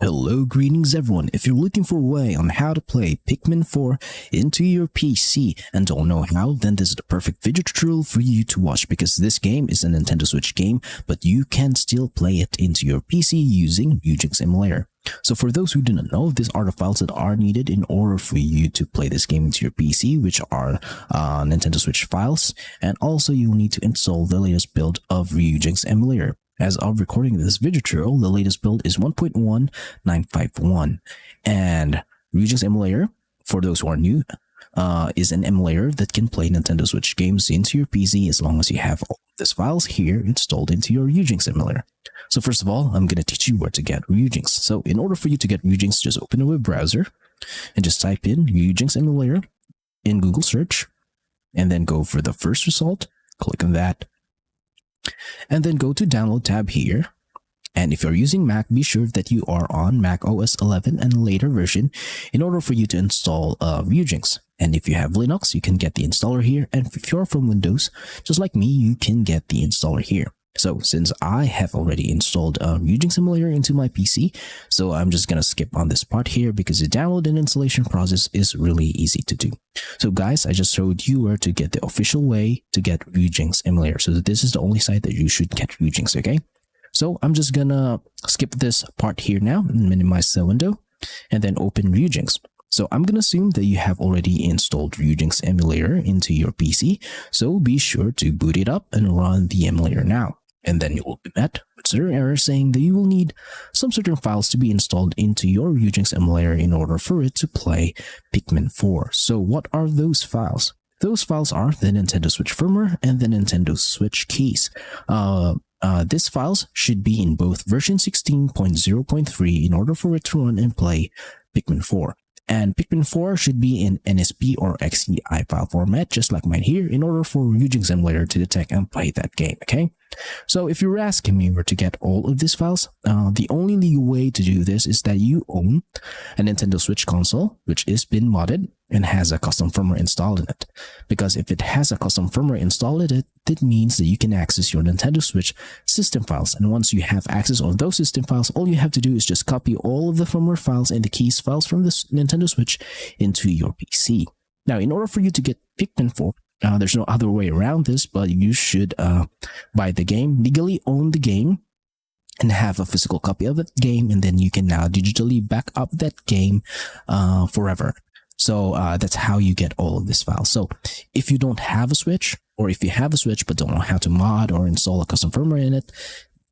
Hello, greetings everyone. If you're looking for a way on how to play Pikmin 4 into your PC and don't know how, then this is the perfect video tutorial for you to watch because this game is a Nintendo Switch game, but you can still play it into your PC using Ryujinx emulator. So for those who do not know, these are the files that are needed in order for you to play this game into your PC, which are Nintendo Switch files, and also you'll need to install the latest build of Ryujinx emulator. As of recording this video tutorial, the latest build is 1.1951, and Ryujinx emulator, for those who are new, is an emulator that can play Nintendo Switch games into your PC as long as you have all these files here installed into your Ryujinx emulator. So first of all, I'm going to teach you where to get Ryujinx. So in order for you to get Ryujinx, just open a web browser and just type in Ryujinx emulator in Google search, and then go for the first result, click on that. And then go to download tab here, and if you're using Mac, be sure that you are on Mac OS 11 and later version in order for you to install Ryujinx. And if you have Linux, you can get the installer here, and if you're from Windows, just like me, you can get the installer here. So since I have already installed Ryujinx emulator into my PC, so I'm just gonna skip on this part here because the download and installation process is really easy to do. So guys, I just showed you where to get the official way to get Ryujinx emulator. So this is the only site that you should get Ryujinx, okay? So I'm just gonna skip this part here now and minimize the window and then open Ryujinx. So I'm gonna assume that you have already installed Ryujinx emulator into your PC, so be sure to boot it up and run the emulator now. And then you will be met with certain errors saying that you will need some certain files to be installed into your Ryujinx emulator in order for it to play Pikmin 4. So what are those files? Those files are the Nintendo Switch firmware and the Nintendo Switch keys. These files should be in both version 16.0.3 in order for it to run and play Pikmin 4. And Pikmin 4 should be in NSP or XEI file format, just like mine here, in order for Ryujinx emulator to detect and play that game, okay? So if you're asking me where to get all of these files, the only legal way to do this is that you own a Nintendo Switch console, which is been modded and has a custom firmware installed in it. Because if it has a custom firmware installed in it, that means that you can access your Nintendo Switch system files. And once you have access on those system files, all you have to do is just copy all of the firmware files and the keys files from the Nintendo Switch into your PC. Now, in order for you to get Pikmin 4, there's no other way around this, but you should buy the game, legally own the game, and have a physical copy of the game, and then you can now digitally back up that game forever. So that's how you get all of these files. So if you don't have a Switch, or if you have a Switch but don't know how to mod or install a custom firmware in it,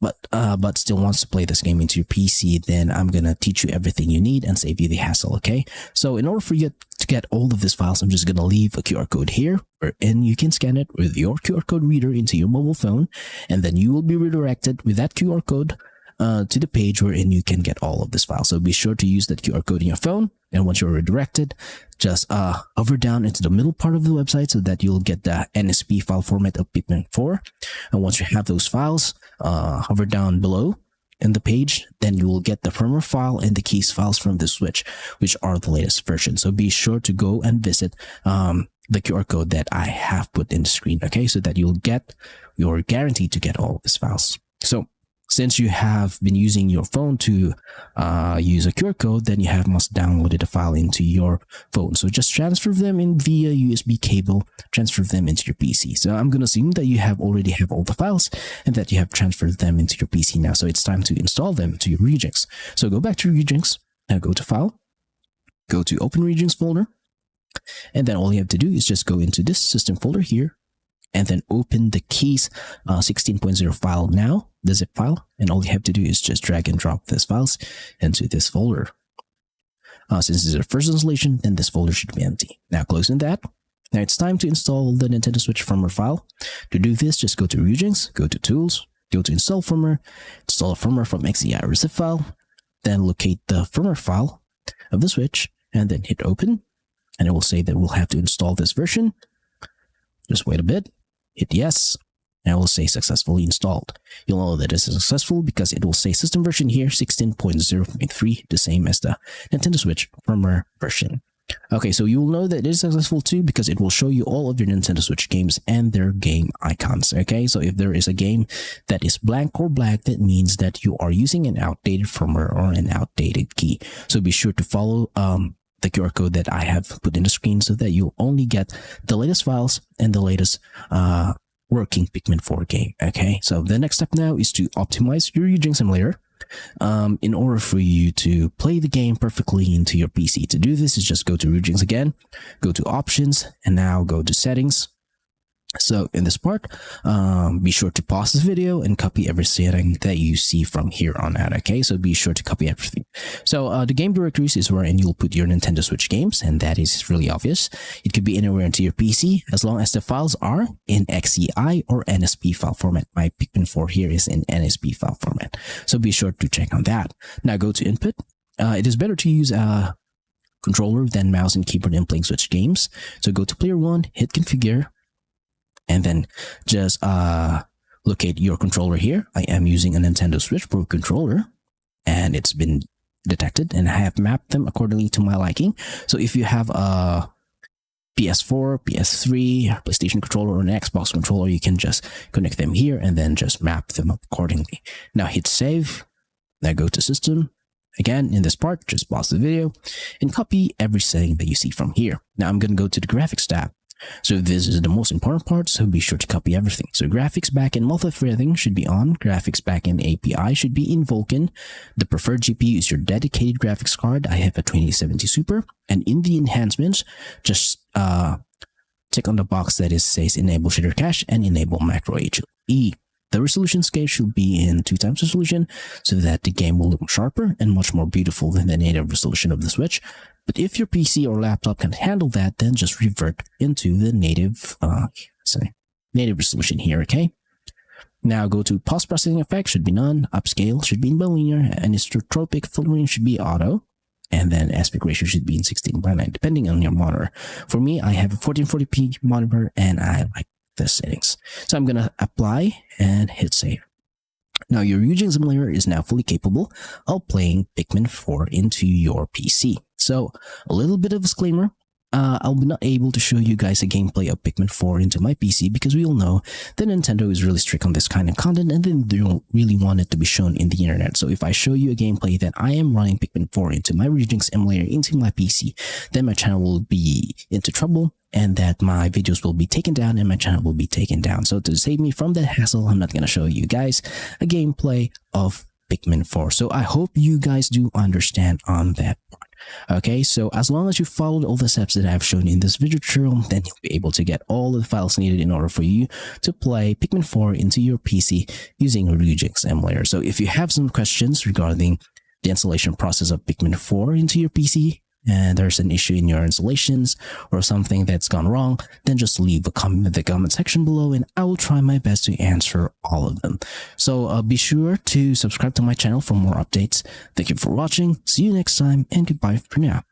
but still wants to play this game into your PC, then I'm gonna teach you everything you need and save you the hassle, okay? So in order for you to get all of these files, I'm just gonna leave a QR code here, and you can scan it with your QR code reader into your mobile phone, and then you will be redirected with that QR code to the page wherein you can get all of this file. So be sure to use that QR code in your phone, and once you're redirected, just hover down into the middle part of the website so that you'll get the NSP file format of Pikmin 4. And once you have those files, hover down below in the page, then you will get the firmware file and the keys files from the Switch, which are the latest version. So be sure to go and visit the QR code that I have put in the screen, okay, so that you're guaranteed to get all of these files. So since you have been using your phone to use a QR code, then you must downloaded a file into your phone. So just transfer them in via USB cable, transfer them into your PC. So I'm going to assume that you already have all the files and that you have transferred them into your PC now. So it's time to install them to your Ryujinx. So go back to Ryujinx, now go to File, go to Open Ryujinx folder, and then all you have to do is just go into this system folder here, and then open the keys 16.0 file now, the zip file, and all you have to do is just drag and drop these files into this folder. Since this is a first installation, then this folder should be empty. Now closing that. Now it's time to install the Nintendo Switch firmware file. To do this, just go to Ryujinx, go to Tools, go to Install Firmware, install a firmware from XEI or zip file, then locate the firmware file of the Switch, and then hit Open, and it will say that we'll have to install this version. Just wait a bit. Hit yes, and it will say successfully installed. You'll know that it's successful because it will say system version here, 16.0.3, the same as the Nintendo Switch firmware version. Okay, so you will know that it is successful too because it will show you all of your Nintendo Switch games and their game icons. Okay, so if there is a game that is blank or black, that means that you are using an outdated firmware or an outdated key. So be sure to follow the QR code that I have put in the screen so that you'll only get the latest files and the latest working Pikmin 4 game. Okay, so the next step now is to optimize your Ryujinx emulator in order for you to play the game perfectly into your PC. To do this is just go to Ryujinx again, go to options, and now go to settings. So in this part, be sure to pause this video and copy every setting that you see from here on out. Okay, so be sure to copy everything. So the game directories is where you'll put your Nintendo Switch games, and that is really obvious. It could be anywhere into your PC as long as the files are in XEI or NSP file format. My Pikmin 4 here is in NSP file format, so be sure to check on that. Now go to input. It is better to use a controller than mouse and keyboard in playing Switch games. So go to player 1, hit configure, and then just locate your controller here. I am using a Nintendo Switch Pro controller, and it's been detected, and I have mapped them accordingly to my liking. So if you have a PS4, PS3, PlayStation controller, or an Xbox controller, you can just connect them here and then just map them accordingly. Now hit save. Now go to system. Again, in this part, just pause the video and copy every setting that you see from here. Now I'm going to go to the graphics tab. So this is the most important part, so be sure to copy everything. So graphics backend multi-threading should be on, graphics backend API should be in Vulkan. The preferred GPU is your dedicated graphics card. I have a 2070 Super, and in the enhancements, just tick on the box that says enable shader cache and enable macro HLE. The resolution scale should be in 2x resolution so that the game will look sharper and much more beautiful than the native resolution of the Switch. But if your PC or laptop can handle that, then just revert into the native resolution here, okay? Now go to post-processing effect, should be none, upscale should be in bilinear, anisotropic filtering should be auto, and then aspect ratio should be in 16:9, depending on your monitor. For me, I have a 1440p monitor, and I like the settings. So I'm gonna apply and hit save. Now your Ryujinx emulator is now fully capable of playing Pikmin 4 into your PC. So a little bit of a disclaimer, I'll be not able to show you guys a gameplay of Pikmin 4 into my PC because we all know that Nintendo is really strict on this kind of content and they don't really want it to be shown in the internet. So if I show you a gameplay that I am running Pikmin 4 into my Ryujinx emulator into my PC, then my channel will be into trouble and that my videos will be taken down and my channel will be taken down. So to save me from that hassle, I'm not going to show you guys a gameplay of Pikmin 4. So I hope you guys do understand on that part. Okay, so as long as you followed all the steps that I've shown in this video tutorial, then you'll be able to get all the files needed in order for you to play Pikmin 4 into your PC using a Ryujinx emulator. So if you have some questions regarding the installation process of Pikmin 4 into your PC, and there's an issue in your installations or something that's gone wrong, then just leave a comment in the comment section below and I will try my best to answer all of them. So be sure to subscribe to my channel for more updates. Thank you for watching, see you next time, and goodbye for now.